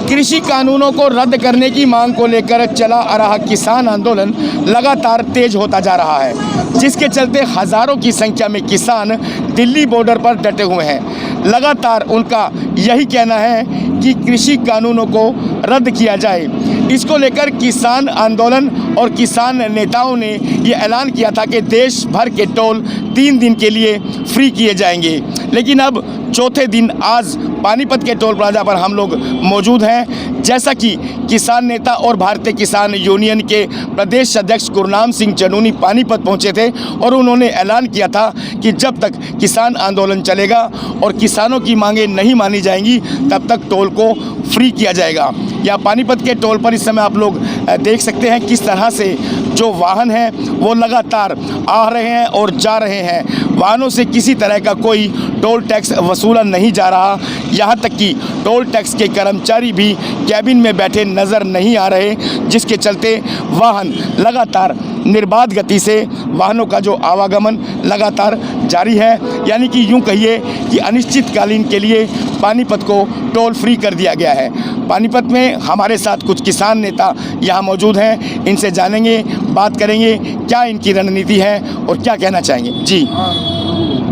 कृषि कानूनों को रद्द करने की मांग को लेकर चला आ रहा किसान आंदोलन लगातार तेज होता जा रहा है, जिसके चलते हजारों की संख्या में किसान दिल्ली बॉर्डर पर डटे हुए हैं। लगातार उनका यही कहना है कि कृषि कानूनों को रद्द किया जाए। इसको लेकर किसान आंदोलन और किसान नेताओं ने ये ऐलान किया था कि देश भर के टोल 3 दिन के लिए फ्री किए जाएंगे, लेकिन अब चौथे दिन आज पानीपत के टोल प्लाजा पर हम लोग मौजूद हैं। जैसा कि किसान नेता और भारतीय किसान यूनियन के प्रदेश अध्यक्ष गुरनाम सिंह चनूनी पानीपत पहुंचे थे और उन्होंने ऐलान किया था कि जब तक किसान आंदोलन चलेगा और किसानों की मांगें नहीं मानी जाएंगी तब तक टोल को फ्री किया जाएगा। या पानीपत के टोल पर इस समय आप लोग देख सकते हैं किस तरह से जो वाहन हैं वो लगातार आ रहे हैं और जा रहे हैं। वाहनों से किसी तरह का कोई टोल टैक्स वसूला नहीं जा रहा। यहाँ तक कि टोल टैक्स के कर्मचारी भी कैबिन में बैठे नज़र नहीं आ रहे, जिसके चलते वाहन लगातार निर्बाध गति से वाहनों का जो आवागमन लगातार जारी है। यानी कि यूँ कहिए कि अनिश्चितकालीन के लिए पानीपत को टोल फ्री कर दिया गया है। पानीपत में हमारे साथ कुछ किसान नेता यहाँ मौजूद हैं, इनसे जानेंगे, बात करेंगे क्या इनकी रणनीति है और क्या कहना चाहेंगे। जी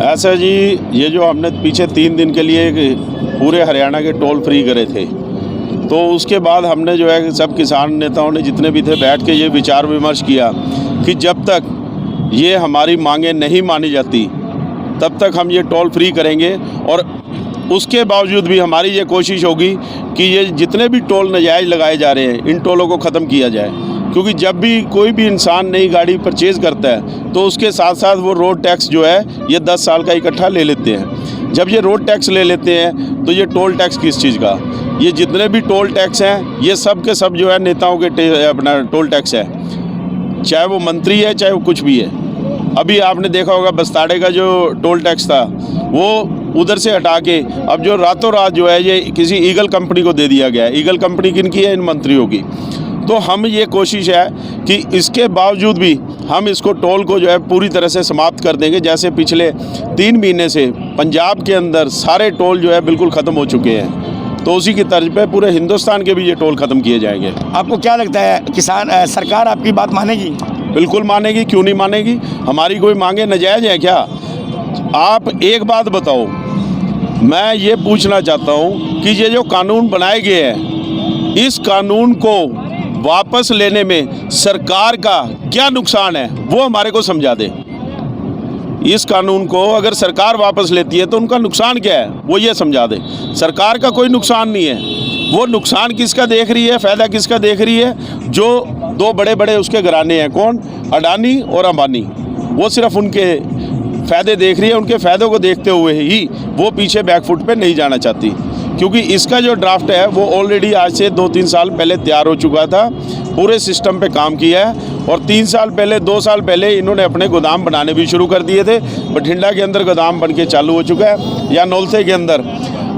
ऐसा जी, ये जो हमने पीछे 3 दिन के लिए पूरे हरियाणा के टोल फ्री करे थे, तो उसके बाद हमने जो है सब किसान नेताओं ने जितने भी थे बैठ के ये विचार विमर्श किया कि जब तक ये हमारी मांगें नहीं मानी जाती तब तक हम ये टोल फ्री करेंगे। और उसके बावजूद भी हमारी ये कोशिश होगी कि ये जितने भी टोल नाजायज़ लगाए जा रहे हैं इन टोलों को ख़त्म किया जाए, क्योंकि जब भी कोई भी इंसान नई गाड़ी परचेज़ करता है तो उसके साथ साथ वो रोड टैक्स जो है ये 10 साल का इकट्ठा ले लेते हैं। जब ये रोड टैक्स ले लेते हैं तो ये टोल टैक्स किस चीज़ का, ये जितने भी टोल टैक्स हैं ये सब के सब जो है नेताओं के अपना टोल टैक्स है, चाहे वो मंत्री है चाहे वो कुछ भी है। अभी आपने देखा होगा बस्ताड़े का जो टोल टैक्स था वो उधर से हटा के अब जो रातों रात जो है ये किसी ईगल कंपनी को दे दिया गया है। ईगल कंपनी किनकी है? इन मंत्रियों की। तो हम ये कोशिश है कि इसके बावजूद भी हम इसको टोल को जो है पूरी तरह से समाप्त कर देंगे। जैसे पिछले 3 महीने से पंजाब के अंदर सारे टोल जो है बिल्कुल ख़त्म हो चुके हैं, तो उसी की तर्ज पे पूरे हिंदुस्तान के भी ये टोल ख़त्म किए जाएंगे। आपको क्या लगता है किसान सरकार आपकी बात मानेगी? बिल्कुल मानेगी, क्यों नहीं मानेगी। हमारी कोई मांगे नाजायज़ है क्या? आप एक बात बताओ, मैं ये पूछना चाहता हूँ कि ये जो कानून बनाए गए हैं इस कानून को वापस लेने में सरकार का क्या नुकसान है वो हमारे को समझा दे। इस कानून को अगर सरकार वापस लेती है तो उनका नुकसान क्या है वो ये समझा दे। सरकार का कोई नुकसान नहीं है, वो नुकसान किसका देख रही है, फ़ायदा किसका देख रही है? जो 2 बड़े बड़े उसके घराने हैं, कौन? अडानी और अंबानी। वो सिर्फ उनके फ़ायदे देख रही है, उनके फ़ायदों को देखते हुए ही वो पीछे बैकफुट पे नहीं जाना चाहती, क्योंकि इसका जो ड्राफ्ट है वो ऑलरेडी आज से 2-3 साल पहले तैयार हो चुका था, पूरे सिस्टम पे काम किया है। और 3 साल पहले 2 साल पहले इन्होंने अपने गोदाम बनाने भी शुरू कर दिए थे। बठिंडा के अंदर गोदाम बन के चालू हो चुका है, या नौलथे के अंदर।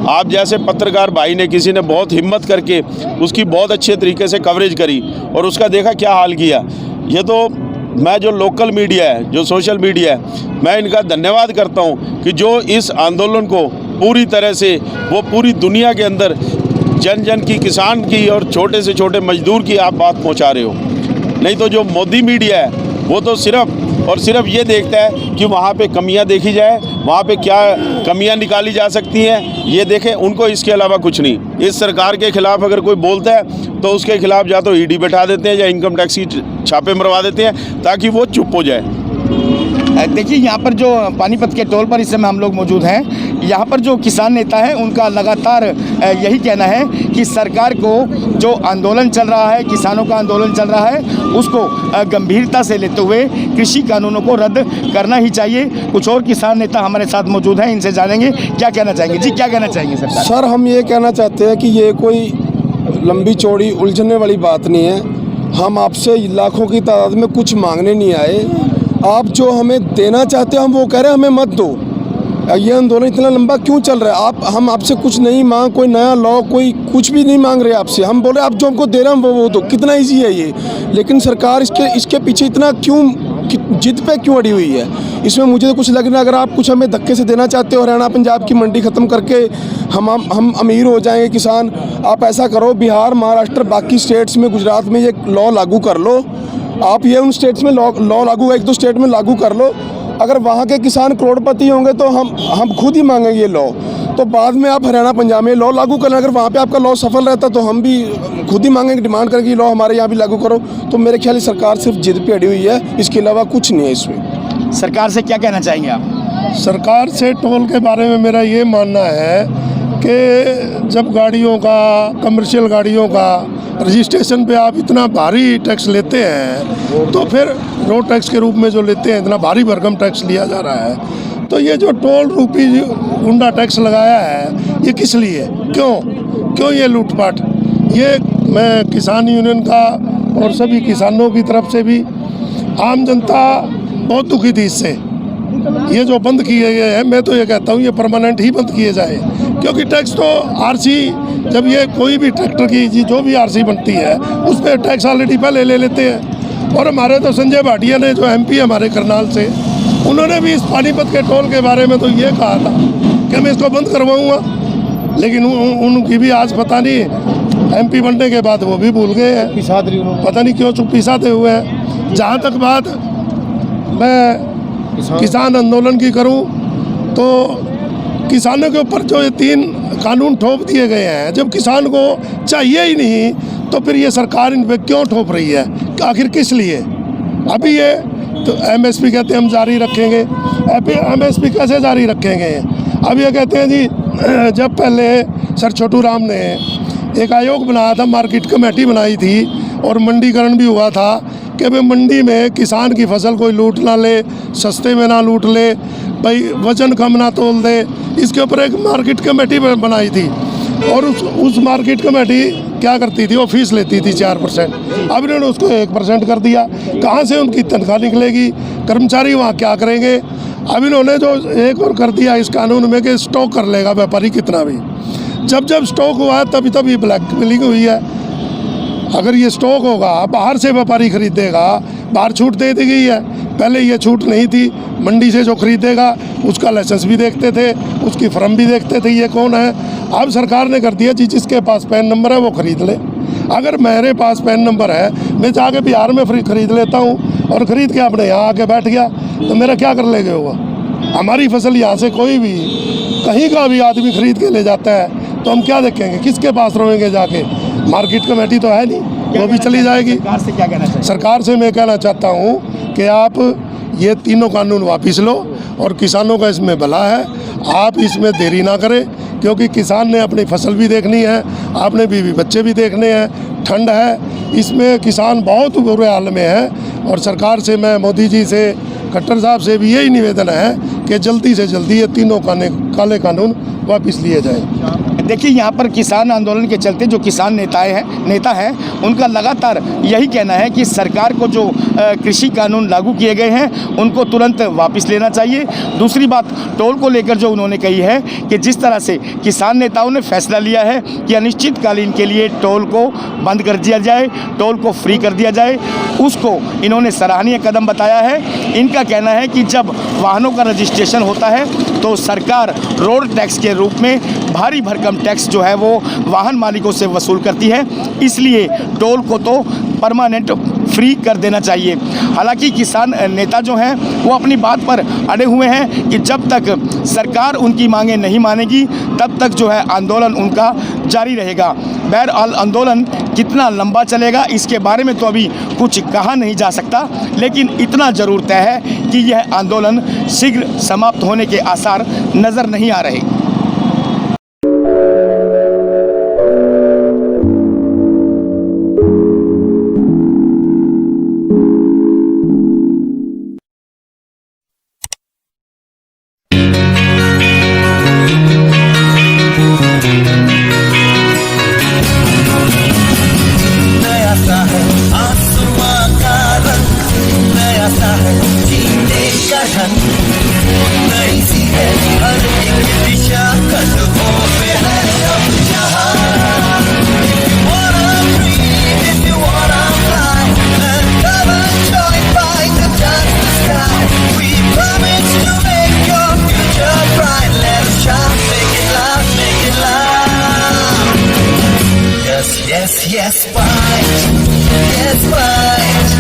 आप जैसे पत्रकार भाई ने किसी ने बहुत हिम्मत करके उसकी बहुत अच्छे तरीके से कवरेज करी और उसका देखा क्या हाल किया। ये तो मैं जो लोकल मीडिया है, जो सोशल मीडिया है, मैं इनका धन्यवाद करता हूँ कि जो इस आंदोलन को पूरी तरह से वो पूरी दुनिया के अंदर जन जन की, किसान की और छोटे से छोटे मजदूर की आप बात पहुँचा रहे हो। नहीं तो जो मोदी मीडिया है वो तो सिर्फ और सिर्फ ये देखता है कि वहाँ पे कमियाँ देखी जाए, वहाँ पे क्या कमियाँ निकाली जा सकती हैं ये देखें, उनको इसके अलावा कुछ नहीं। इस सरकार के ख़िलाफ़ अगर कोई बोलता है तो उसके खिलाफ़ या तो ईडी बैठा देते हैं या इनकम टैक्स की छापे मरवा देते हैं ताकि वो चुप हो जाए। देखिए यहाँ पर जो पानीपत के टोल पर इस समय हम लोग मौजूद हैं, यहाँ पर जो किसान नेता हैं उनका लगातार यही कहना है कि सरकार को जो आंदोलन चल रहा है, किसानों का आंदोलन चल रहा है, उसको गंभीरता से लेते हुए कृषि कानूनों को रद्द करना ही चाहिए। कुछ और किसान नेता हमारे साथ मौजूद हैं, इनसे जानेंगे क्या कहना चाहेंगे। जी क्या कहना चाहेंगे सरकार? सर हम ये कहना चाहते हैं कि ये कोई लंबी चौड़ी उलझने वाली बात नहीं है। हम आपसे लाखों की तादाद में कुछ मांगने नहीं आए। आप जो हमें देना चाहते हैं हम वो कह रहे हैं, हमें मत दो। ये आंदोलन इतना लंबा क्यों चल रहा है? हम आपसे कुछ नहीं मांग, कोई नया लॉ, कोई कुछ भी नहीं मांग रहे आपसे। हम बोल रहे आप जो हमको दे रहे हैं वो दो। कितना ईजी है ये, लेकिन सरकार इसके पीछे इतना क्यों, जिद पे क्यों अड़ी हुई है? इसमें मुझे तो कुछ लग रहा है, अगर आप कुछ हमें धक्के से देना चाहते हो, हरियाणा पंजाब की मंडी ख़त्म करके हम अमीर हो जाएंगे किसान। आप ऐसा करो, बिहार, महाराष्ट्र, बाकी स्टेट्स में, गुजरात में ये लॉ लागू कर लो। आप ये उन स्टेट्स में लॉ लागू, एक दो स्टेट में लागू कर लो। अगर वहाँ के किसान करोड़पति होंगे तो हम खुद ही मांगेंगे ये लॉ। तो बाद में आप हरियाणा, पंजाब में लॉ लागू करना, अगर वहाँ पे आपका लॉ सफल रहता तो हम भी खुद ही मांगेंगे, डिमांड करेंगे ये लॉ हमारे यहाँ भी लागू करो। तो मेरे ख्याल से सरकार सिर्फ जिद पे अड़ी हुई है, इसके अलावा कुछ नहीं है इसमें। सरकार से क्या कहना चाहेंगे आप? सरकार से टोल के बारे में मेरा ये मानना है कि जब गाड़ियों का, कमर्शियल गाड़ियों का रजिस्ट्रेशन पे आप इतना भारी टैक्स लेते हैं, तो फिर रोड टैक्स के रूप में जो लेते हैं, इतना भारी भरकम टैक्स लिया जा रहा है, तो ये जो टोल रूपी गुंडा टैक्स लगाया है, ये किस लिए, क्यों ये लूटपाट? ये मैं किसान यूनियन का और सभी किसानों की तरफ से भी, आम जनता बहुत दुखी थी इससे। ये जो बंद किए गए हैं, मैं तो ये कहता हूँ ये परमानेंट ही बंद किए जाए, क्योंकि टैक्स तो आरसी, जब ये कोई भी ट्रैक्टर की जो भी आरसी बनती है उस पर टैक्स ऑलरेडी पहले ले लेते हैं। और हमारे तो संजय भाटिया ने, जो एमपी हमारे करनाल से, उन्होंने भी इस पानीपत के टोल के बारे में तो ये कहा था कि मैं इसको बंद करवाऊँगा, लेकिन उनकी भी आज पता नहीं, एमपी बनने के बाद वो भी भूल गए हैं, पता नहीं क्यों चुप्पी साधे हुए हैं। जहाँ तक बात मैं किसान आंदोलन की करूं, तो किसानों के ऊपर जो ये 3 कानून ठोप दिए गए हैं, जब किसान को चाहिए ही नहीं, तो फिर ये सरकार इन पे क्यों ठोप रही है, आखिर किस लिए? अभी ये तो एमएसपी कहते हैं हम जारी रखेंगे, एमएसपी कैसे जारी रखेंगे? अब ये कहते हैं जी, जब पहले सर छोटू राम ने एक आयोग बनाया था, मार्केट कमेटी बनाई थी और मंडीकरण भी हुआ था कि भाई मंडी में किसान की फसल कोई लूट ना ले, सस्ते में ना लूट ले, भाई वजन कम ना तोल दे, इसके ऊपर एक मार्केट कमेटी बनाई थी। और उस मार्केट कमेटी क्या करती थी, वो फीस लेती थी 4%। अब इन्होंने उसको 1% कर दिया। कहाँ से उनकी तनख्वाह निकलेगी? कर्मचारी वहाँ क्या करेंगे? अब इन्होंने जो एक और कर दिया इस कानून में कि स्टॉक कर लेगा व्यापारी कितना भी। जब स्टॉक हुआ है तभी तब ये ब्लैक मिलिंग हुई है। अगर ये स्टॉक होगा, बाहर से व्यापारी खरीदेगा, बाहर छूट दे दी गई है, पहले ये छूट नहीं थी। मंडी से जो खरीदेगा उसका लाइसेंस भी देखते थे, उसकी फर्म भी देखते थे ये कौन है। अब सरकार ने कर दिया जी, जिसके पास पैन नंबर है वो खरीद ले। अगर मेरे पास पैन नंबर है, मैं जाके बिहार में खरीद लेता हूँ और ख़रीद के अपने यहाँ आके बैठ गया, तो मेरा क्या कर लेंगे हुआ? हमारी फसल यहाँ से कोई भी कहीं का भी आदमी खरीद के ले जाता है, तो हम क्या देखेंगे? किसके पास रहेंगे जाके? मार्केट कमेटी तो है नहीं, वो भी चली जाएगी। सरकार से क्या कहना चाहिए? सरकार से मैं कहना चाहता हूँ कि आप ये 3 कानून वापस लो, और किसानों का इसमें भला है, आप इसमें देरी ना करें, क्योंकि किसान ने अपनी फसल भी देखनी है, आपने बीवी बच्चे भी देखने हैं, ठंड है, इसमें किसान बहुत बुरे हाल में है। और सरकार से मैं, मोदी जी से, खट्टर साहब से भी यही निवेदन है कि जल्दी से जल्दी ये 3 काले कानून वापस लिए जाए। देखिए, यहाँ पर किसान आंदोलन के चलते जो किसान नेता हैं उनका लगातार यही कहना है कि सरकार को जो कृषि कानून लागू किए गए हैं उनको तुरंत वापस लेना चाहिए। दूसरी बात, टोल को लेकर जो उन्होंने कही है कि जिस तरह से किसान नेताओं ने फैसला लिया है कि अनिश्चितकालीन के लिए टोल को बंद कर दिया जाए, टोल को फ्री कर दिया जाए, उसको इन्होंने सराहनीय कदम बताया है। इनका कहना है कि जब वाहनों का रजिस्ट्रेशन होता है तो सरकार रोड टैक्स के रूप में भारी भरकम टैक्स जो है वो वाहन मालिकों से वसूल करती है, इसलिए टोल को तो परमानेंट फ्री कर देना चाहिए। हालांकि किसान नेता जो हैं वो अपनी बात पर अड़े हुए हैं कि जब तक सरकार उनकी मांगें नहीं मानेगी तब तक जो है आंदोलन उनका जारी रहेगा। बहरहाल आंदोलन कितना लंबा चलेगा इसके बारे में तो अभी कुछ कहा नहीं जा सकता, लेकिन इतना ज़रूर तय है कि यह आंदोलन शीघ्र समाप्त होने के आसार नज़र नहीं आ रहे। नई सी है हर एक दिशा। yes, yes, yes, fight. Yes, fight.